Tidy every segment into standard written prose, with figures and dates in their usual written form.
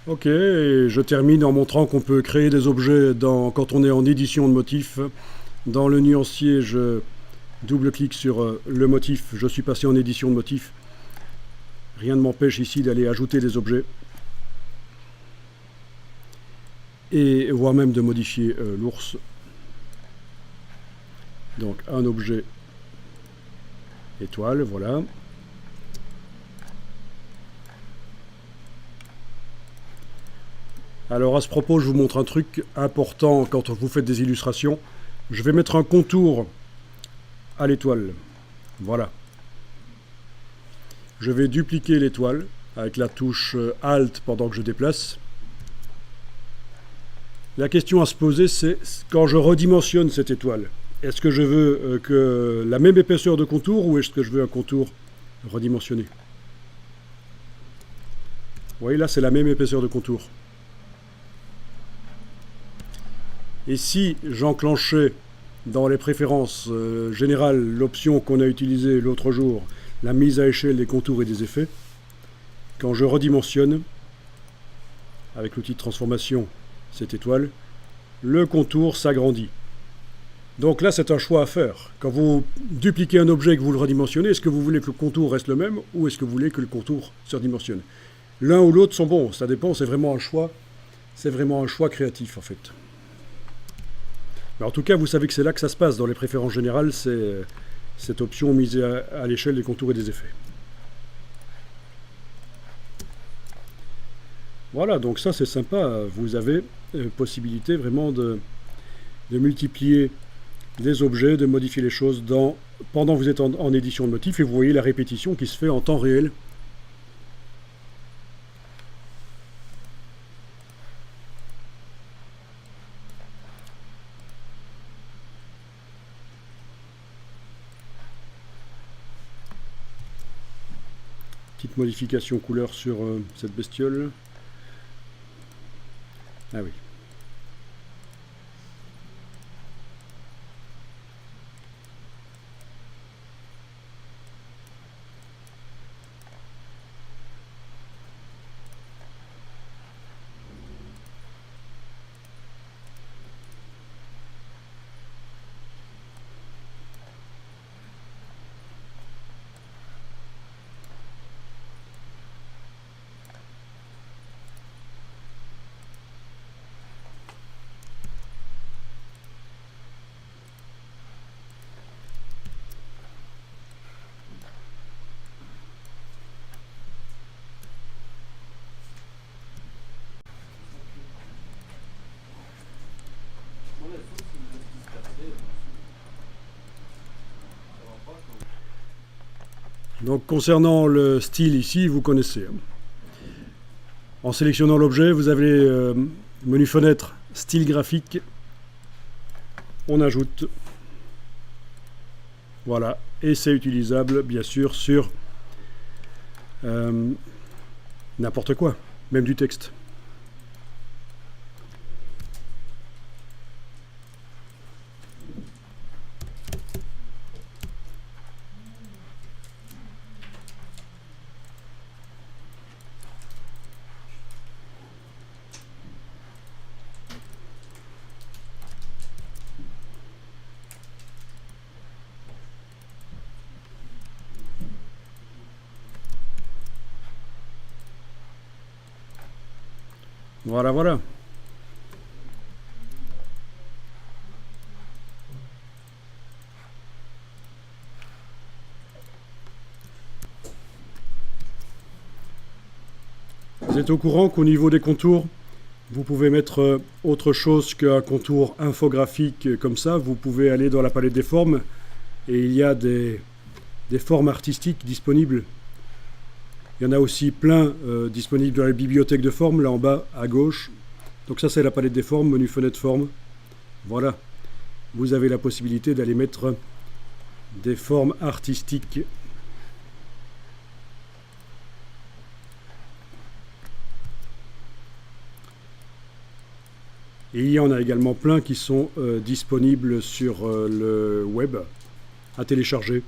Ok, et je termine en montrant qu'on peut créer des objets quand on est en édition de motifs. Dans le nuancier, je double-clique sur le motif, je suis passé en édition de motif. Rien ne m'empêche ici d'aller ajouter des objets. Et voire même de modifier l'ours. Donc un objet étoile, voilà. Alors à ce propos, je vous montre un truc important quand vous faites des illustrations. Je vais mettre un contour à l'étoile. Voilà. Je vais dupliquer l'étoile avec la touche Alt pendant que je déplace. La question à se poser, c'est quand je redimensionne cette étoile, est-ce que je veux que la même épaisseur de contour ou est-ce que je veux un contour redimensionné? Vous voyez là, c'est la même épaisseur de contour. Et si j'enclenchais dans les préférences générales l'option qu'on a utilisée l'autre jour, la mise à échelle des contours et des effets, quand je redimensionne, avec l'outil de transformation, cette étoile, le contour s'agrandit. Donc là, c'est un choix à faire. Quand vous dupliquez un objet et que vous le redimensionnez, est-ce que vous voulez que le contour reste le même ou est-ce que vous voulez que le contour se redimensionne? L'un ou l'autre sont bons, ça dépend, c'est vraiment un choix. C'est vraiment un choix créatif en fait. Mais en tout cas, vous savez que c'est là que ça se passe dans les préférences générales, c'est cette option mise à l'échelle des contours et des effets. Voilà, donc ça c'est sympa, vous avez possibilité vraiment de multiplier des objets, de modifier les choses pendant que vous êtes en édition de motif et vous voyez la répétition qui se fait en temps réel. Petite modification couleur sur cette bestiole. Ah oui. Donc concernant le style ici, vous connaissez. En sélectionnant l'objet, vous avez menu fenêtre, style graphique. On ajoute. Voilà. Et c'est utilisable, bien sûr, sur n'importe quoi, même du texte. Voilà, voilà. Vous êtes au courant qu'au niveau des contours, vous pouvez mettre autre chose qu'un contour infographique comme ça. Vous pouvez aller dans la palette des formes et il y a des formes artistiques disponibles. Il y en a aussi plein disponibles dans la bibliothèque de formes, là en bas à gauche. Donc ça c'est la palette des formes, menu fenêtre forme. Voilà, vous avez la possibilité d'aller mettre des formes artistiques. Et il y en a également plein qui sont disponibles sur le web à télécharger.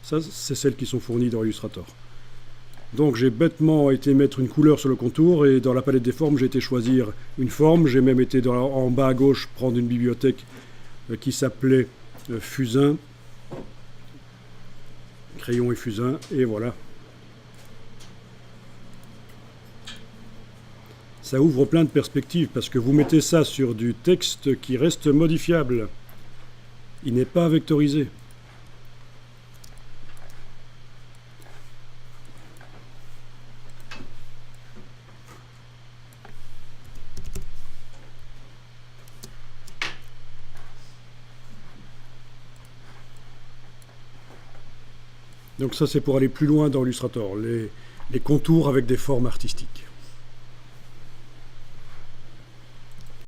Ça, c'est celles qui sont fournies dans Illustrator. Donc j'ai bêtement été mettre une couleur sur le contour, et dans la palette des formes, j'ai été choisir une forme. J'ai même été en bas à gauche prendre une bibliothèque qui s'appelait Fusain, crayon et fusain, et voilà. Ça ouvre plein de perspectives, parce que vous mettez ça sur du texte qui reste modifiable. Il n'est pas vectorisé. Donc ça, c'est pour aller plus loin dans Illustrator, les contours avec des formes artistiques.